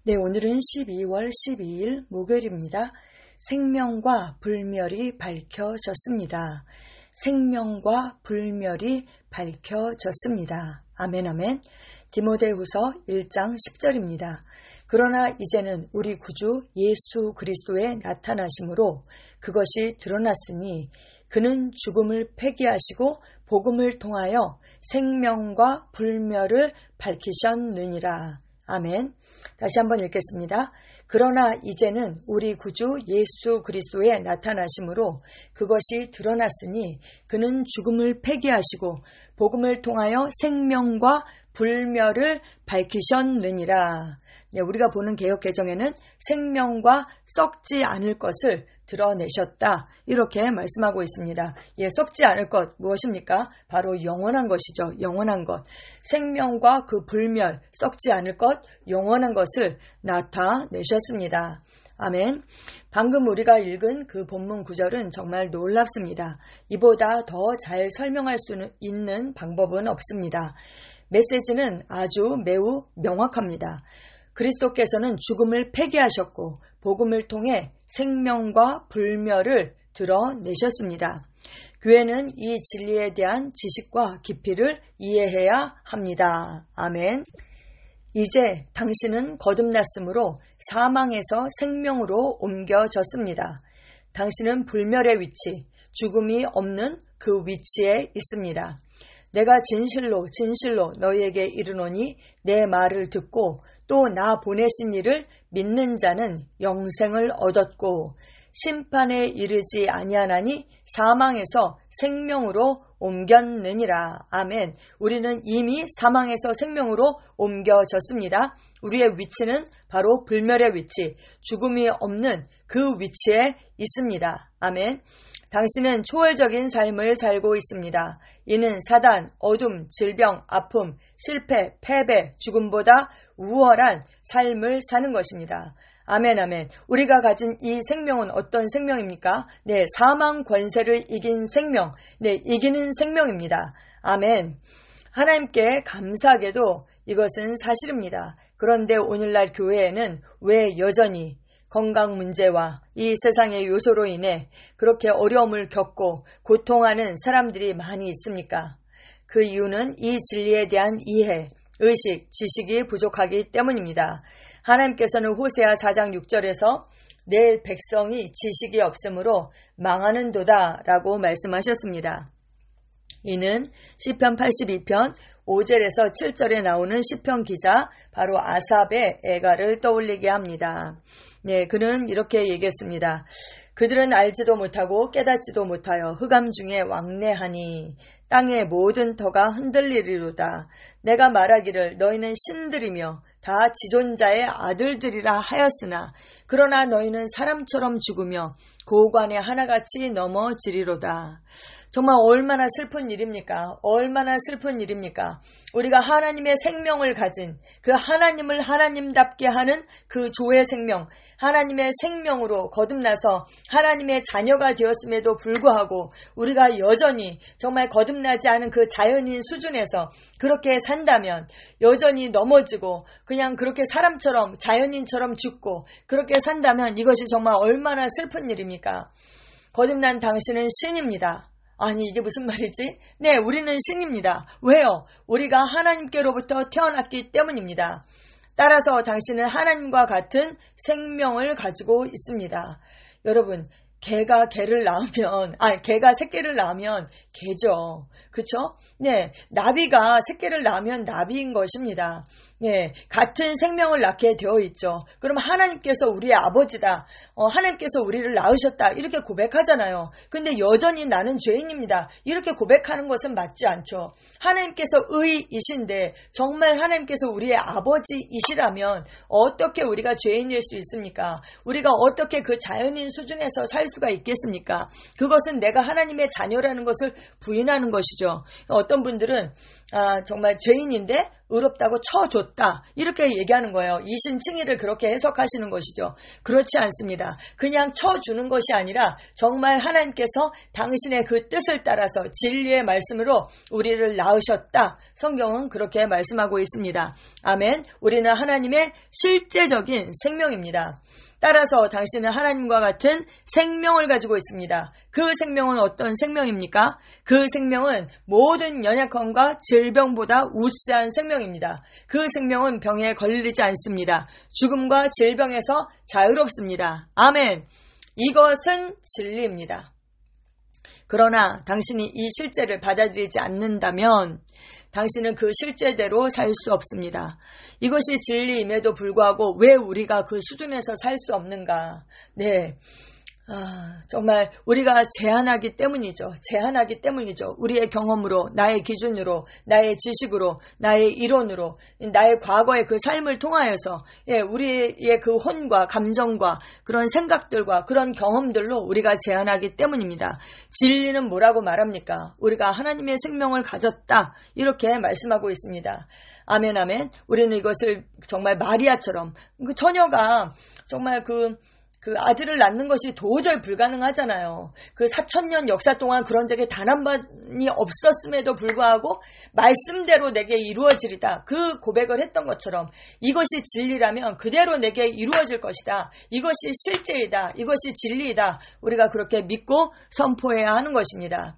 네, 오늘은 12월 12일 목요일입니다. 생명과 불멸이 밝혀졌습니다. 생명과 불멸이 밝혀졌습니다. 아멘, 아멘. 디모데후서 1장 10절입니다. 그러나 이제는 우리 구주 예수 그리스도의 나타나심으로 그것이 드러났으니 그는 죽음을 폐기하시고 복음을 통하여 생명과 불멸을 밝히셨느니라. 아멘. 다시 한번 읽겠습니다. 그러나 이제는 우리 구주 예수 그리스도의 나타나심으로 그것이 드러났으니 그는 죽음을 폐기하시고 복음을 통하여 생명과 불멸을 밝히셨느니라. 네, 우리가 보는 개역개정에는 생명과 썩지 않을 것을 드러내셨다. 이렇게 말씀하고 있습니다. 예, 썩지 않을 것 무엇입니까? 바로 영원한 것이죠. 영원한 것. 생명과 그 불멸, 썩지 않을 것, 영원한 것을 나타내셨습니다. 아멘. 방금 우리가 읽은 그 본문 구절은 정말 놀랍습니다. 이보다 더 잘 설명할 수 있는 방법은 없습니다. 메시지는 아주 매우 명확합니다. 그리스도께서는 죽음을 폐기하셨고 복음을 통해 생명과 불멸을 드러내셨습니다. 교회는 이 진리에 대한 지식과 깊이를 이해해야 합니다. 아멘. 이제 당신은 거듭났으므로 사망에서 생명으로 옮겨졌습니다. 당신은 불멸의 위치, 죽음이 없는 그 위치에 있습니다. 내가 진실로 너희에게 이르노니 내 말을 듣고 또 나 보내신 이를 믿는 자는 영생을 얻었고 심판에 이르지 아니하나니 사망에서 생명으로 옮겼느니라. 아멘. 우리는 이미 사망에서 생명으로 옮겨졌습니다. 우리의 위치는 바로 불멸의 위치, 죽음이 없는 그 위치에 있습니다. 아멘. 당신은 초월적인 삶을 살고 있습니다. 이는 사단, 어둠, 질병, 아픔, 실패, 패배, 죽음보다 우월한 삶을 사는 것입니다. 아멘, 아멘. 우리가 가진 이 생명은 어떤 생명입니까? 네, 사망 권세를 이긴 생명, 네, 이기는 생명입니다. 아멘. 하나님께 감사하게도 이것은 사실입니다. 그런데 오늘날 교회에는 왜 여전히 건강 문제와 이 세상의 요소로 인해 그렇게 어려움을 겪고 고통하는 사람들이 많이 있습니까? 그 이유는 이 진리에 대한 이해, 의식, 지식이 부족하기 때문입니다. 하나님께서는 호세아 4장 6절에서 내 백성이 지식이 없으므로 망하는도다 라고 말씀하셨습니다. 이는 시편 82편 5절에서 7절에 나오는 시편 기자 바로 아삽의 애가를 떠올리게 합니다. 네, 그는 이렇게 얘기했습니다. 그들은 알지도 못하고 깨닫지도 못하여 흑암 중에 왕래하니 땅의 모든 터가 흔들리리로다. 내가 말하기를 너희는 신들이며 다 지존자의 아들들이라 하였으나 그러나 너희는 사람처럼 죽으며 고관에 하나같이 넘어지리로다. 정말 얼마나 슬픈 일입니까? 얼마나 슬픈 일입니까? 우리가 하나님의 생명을 가진 그 하나님을 하나님답게 하는 그 조의 생명, 하나님의 생명으로 거듭나서 하나님의 자녀가 되었음에도 불구하고 우리가 여전히 정말 거듭나지 않은 그 자연인 수준에서 그렇게 산다면 여전히 넘어지고 그냥 그렇게 사람처럼 자연인처럼 죽고 그렇게 산다면 이것이 정말 얼마나 슬픈 일입니까? 거듭난 당신은 신입니다. 아니 이게 무슨 말이지? 네, 우리는 신입니다. 왜요? 우리가 하나님께로부터 태어났기 때문입니다. 따라서 당신은 하나님과 같은 생명을 가지고 있습니다. 여러분, 개가 새끼를 낳으면 개죠. 그쵸? 네, 나비가 새끼를 낳으면 나비인 것입니다. 네, 같은 생명을 낳게 되어 있죠. 그럼 하나님께서 우리의 아버지다. 하나님께서 우리를 낳으셨다. 이렇게 고백하잖아요. 근데 여전히 나는 죄인입니다. 이렇게 고백하는 것은 맞지 않죠. 하나님께서 의이신데 정말 하나님께서 우리의 아버지이시라면 어떻게 우리가 죄인일 수 있습니까? 우리가 어떻게 그 자연인 수준에서 살 수가 있겠습니까? 그것은 내가 하나님의 자녀라는 것을 부인하는 것이죠. 어떤 분들은 정말 죄인인데 의롭다고 쳐줬다. 이렇게 얘기하는 거예요. 이신칭의를 그렇게 해석하시는 것이죠. 그렇지 않습니다. 그냥 쳐주는 것이 아니라 정말 하나님께서 당신의 그 뜻을 따라서 진리의 말씀으로 우리를 낳으셨다. 성경은 그렇게 말씀하고 있습니다. 아멘. 우리는 하나님의 실제적인 생명입니다. 따라서 당신은 하나님과 같은 생명을 가지고 있습니다. 그 생명은 어떤 생명입니까? 그 생명은 모든 연약함과 질병보다 우수한 생명입니다. 그 생명은 병에 걸리지 않습니다. 죽음과 질병에서 자유롭습니다. 아멘. 이것은 진리입니다. 그러나 당신이 이 실제를 받아들이지 않는다면 당신은 그 실제대로 살 수 없습니다. 이것이 진리임에도 불구하고 왜 우리가 그 수준에서 살 수 없는가? 네. 정말 우리가 제한하기 때문이죠. 우리의 경험으로, 나의 기준으로, 나의 지식으로, 나의 이론으로, 나의 과거의 그 삶을 통하여서 우리의 그 혼과 감정과 그런 생각들과 그런 경험들로 우리가 제한하기 때문입니다. 진리는 뭐라고 말합니까? 우리가 하나님의 생명을 가졌다. 이렇게 말씀하고 있습니다. 아멘, 아멘. 우리는 이것을 정말 마리아처럼 그 처녀가 정말 그 아들을 낳는 것이 도저히 불가능하잖아요. 그 4000년 역사 동안 그런 적이 단 한 번이 없었음에도 불구하고 말씀대로 내게 이루어지리다. 그 고백을 했던 것처럼 이것이 진리라면 그대로 내게 이루어질 것이다. 이것이 실제이다. 이것이 진리이다. 우리가 그렇게 믿고 선포해야 하는 것입니다.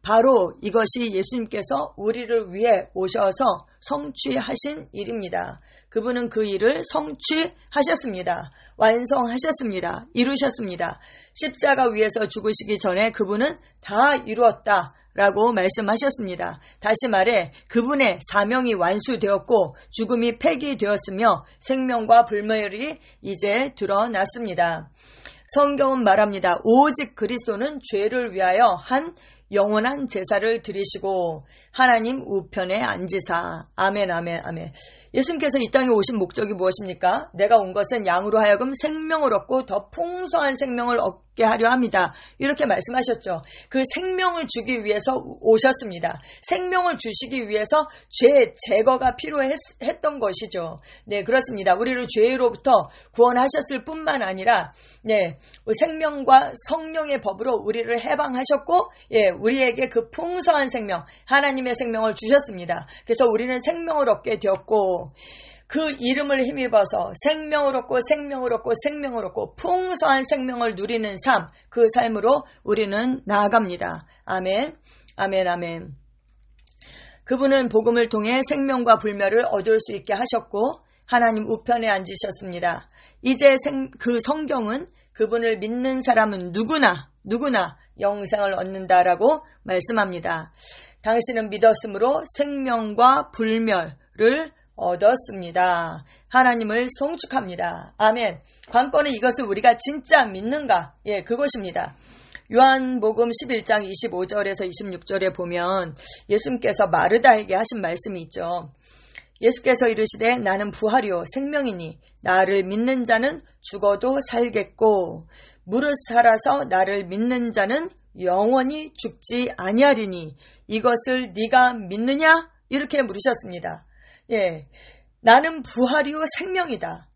바로 이것이 예수님께서 우리를 위해 오셔서 성취하신 일입니다. 그분은 그 일을 성취하셨습니다. 완성하셨습니다. 이루셨습니다. 십자가 위에서 죽으시기 전에 그분은 다 이루었다 라고 말씀하셨습니다. 다시 말해 그분의 사명이 완수되었고 죽음이 폐기되었으며 생명과 불멸이 이제 드러났습니다. 성경은 말합니다. 오직 그리스도는 죄를 위하여 한 영원한 제사를 드리시고 하나님 우편에 앉으사. 아멘, 아멘, 아멘. 예수님께서 이 땅에 오신 목적이 무엇입니까? 내가 온 것은 양으로 하여금 생명을 얻고 더 풍성한 생명을 얻게 하려 합니다. 이렇게 말씀하셨죠. 그 생명을 주기 위해서 오셨습니다. 생명을 주시기 위해서 죄 제거가 필요했던 것이죠. 네, 그렇습니다. 우리를 죄로부터 구원하셨을 뿐만 아니라 생명과 성령의 법으로 우리를 해방하셨고 우리에게 그 풍성한 생명, 하나님의 생명을 주셨습니다. 그래서 우리는 생명을 얻게 되었고 그 이름을 힘입어서 생명을 얻고 풍성한 생명을 누리는 삶, 그 삶으로 우리는 나아갑니다. 아멘, 아멘, 아멘. 그분은 복음을 통해 생명과 불멸을 얻을 수 있게 하셨고 하나님 우편에 앉으셨습니다. 이제 그 성경은 그분을 믿는 사람은 누구나 영생을 얻는다라고 말씀합니다. 당신은 믿었으므로 생명과 불멸을 얻었습니다. 하나님을 송축합니다. 아멘. 관건은 이것을 우리가 진짜 믿는가? 그것입니다. 요한복음 11장 25절에서 26절에 보면 예수님께서 마르다에게 하신 말씀이 있죠. 예수께서 이르시되 나는 부활이요 생명이니 나를 믿는 자는 죽어도 살겠고 무릇 살아서 나를 믿는 자는 영원히 죽지 아니하리니 이것을 네가 믿느냐? 이렇게 물으셨습니다. 나는 부활이요 생명이다.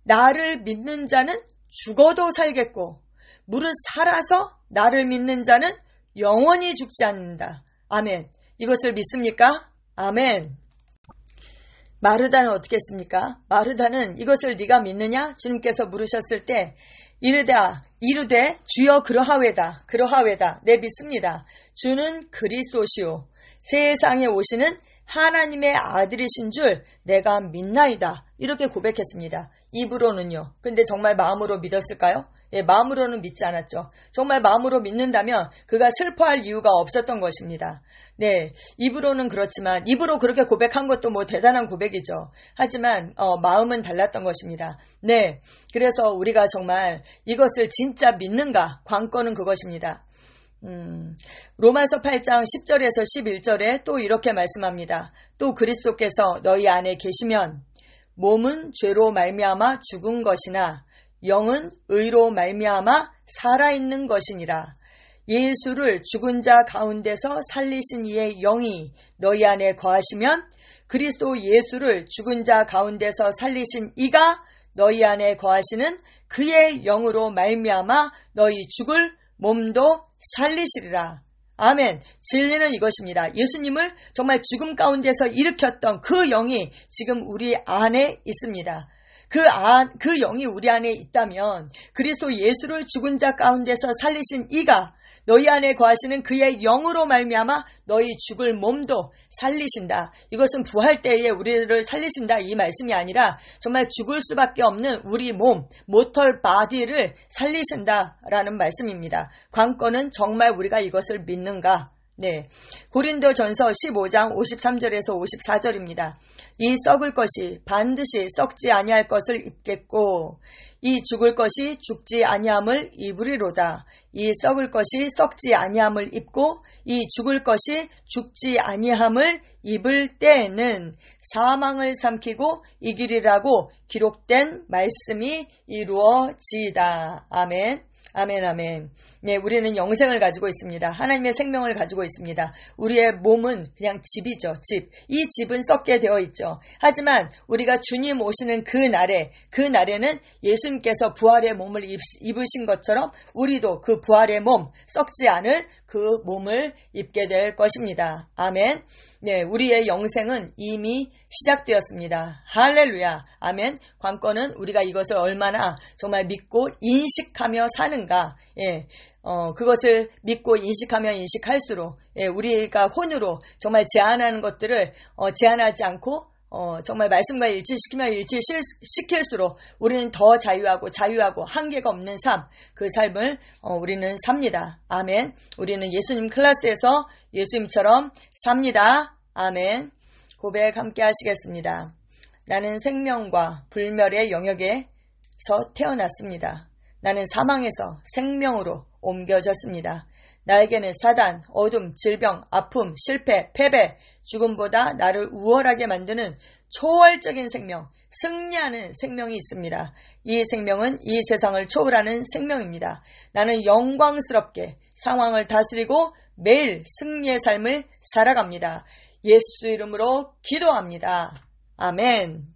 나를 믿는 자는 죽어도 살겠고 무릇 살아서 나를 믿는 자는 영원히 죽지 않는다. 아멘. 이것을 믿습니까? 아멘. 마르다는 어떻게 했습니까? 마르다는 이것을 네가 믿느냐? 주님께서 물으셨을 때 이르되 주여 그러하외다. 네, 믿습니다. 주는 그리스도시요 세상에 오시는 하나님의 아들이신 줄 내가 믿나이다. 이렇게 고백했습니다. 입으로는요. 근데 정말 마음으로 믿었을까요? 마음으로는 믿지 않았죠. 정말 마음으로 믿는다면 그가 슬퍼할 이유가 없었던 것입니다. 네, 입으로는 그렇지만 입으로 그렇게 고백한 것도 대단한 고백이죠. 하지만 마음은 달랐던 것입니다. 네, 그래서 우리가 정말 이것을 진짜 믿는가? 관건은 그것입니다. 로마서 8장 10절에서 11절에 또 이렇게 말씀합니다. 또 그리스도께서 너희 안에 계시면 몸은 죄로 말미암아 죽은 것이나 영은 의로 말미암아 살아있는 것이니라. 예수를 죽은 자 가운데서 살리신 이의 영이 너희 안에 거하시면 그리스도 예수를 죽은 자 가운데서 살리신 이가 너희 안에 거하시는 그의 영으로 말미암아 너희 죽을 몸도 살리시리라. 아멘. 진리는 이것입니다. 예수님을 정말 죽음 가운데서 일으켰던 그 영이 지금 우리 안에 있습니다. 그 영이 우리 안에 있다면 그리스도 예수를 죽은 자 가운데서 살리신 이가 너희 안에 거하시는 그의 영으로 말미암아 너희 죽을 몸도 살리신다. 이것은 부활 때에 우리를 살리신다 이 말씀이 아니라 정말 죽을 수밖에 없는 우리 몸, 모털 바디를 살리신다라는 말씀입니다. 관건은 정말 우리가 이것을 믿는가? 네, 고린도전서 15장 53절에서 54절입니다. 이 썩을 것이 반드시 썩지 아니할 것을 입겠고 이 죽을 것이 죽지 아니함을 입으리로다. 이 썩을 것이 썩지 아니함을 입고 이 죽을 것이 죽지 아니함을 입을 때에는 사망을 삼키고 이기리라고 기록된 말씀이 이루어지이다. 아멘. 아멘, 아멘. 네, 우리는 영생을 가지고 있습니다. 하나님의 생명을 가지고 있습니다. 우리의 몸은 그냥 집이죠, 집. 이 집은 썩게 되어 있죠. 하지만 우리가 주님 오시는 그 날에는 예수님께서 부활의 몸을 입으신 것처럼 우리도 그 부활의 몸, 썩지 않을 그 몸을 입게 될 것입니다. 아멘. 네, 우리의 영생은 이미 시작되었습니다. 할렐루야. 아멘. 관건은 우리가 이것을 얼마나 정말 믿고 인식하며 사는가. 예. 그것을 믿고 인식하면 인식할수록, 예, 우리가 혼으로 정말 제한하는 것들을, 제한하지 않고, 정말 말씀과 일치시키면 일치시킬수록 우리는 더 자유하고 한계가 없는 삶, 그 삶을 우리는 삽니다. 아멘. 우리는 예수님 클래스에서 예수님처럼 삽니다. 아멘. 고백 함께 하시겠습니다. 나는 생명과 불멸의 영역에서 태어났습니다. 나는 사망에서 생명으로 옮겨졌습니다. 나에게는 사단, 어둠, 질병, 아픔, 실패, 패배, 죽음보다 나를 우월하게 만드는 초월적인 생명, 승리하는 생명이 있습니다. 이 생명은 이 세상을 초월하는 생명입니다. 나는 영광스럽게 상황을 다스리고 매일 승리의 삶을 살아갑니다. 예수 이름으로 기도합니다. 아멘.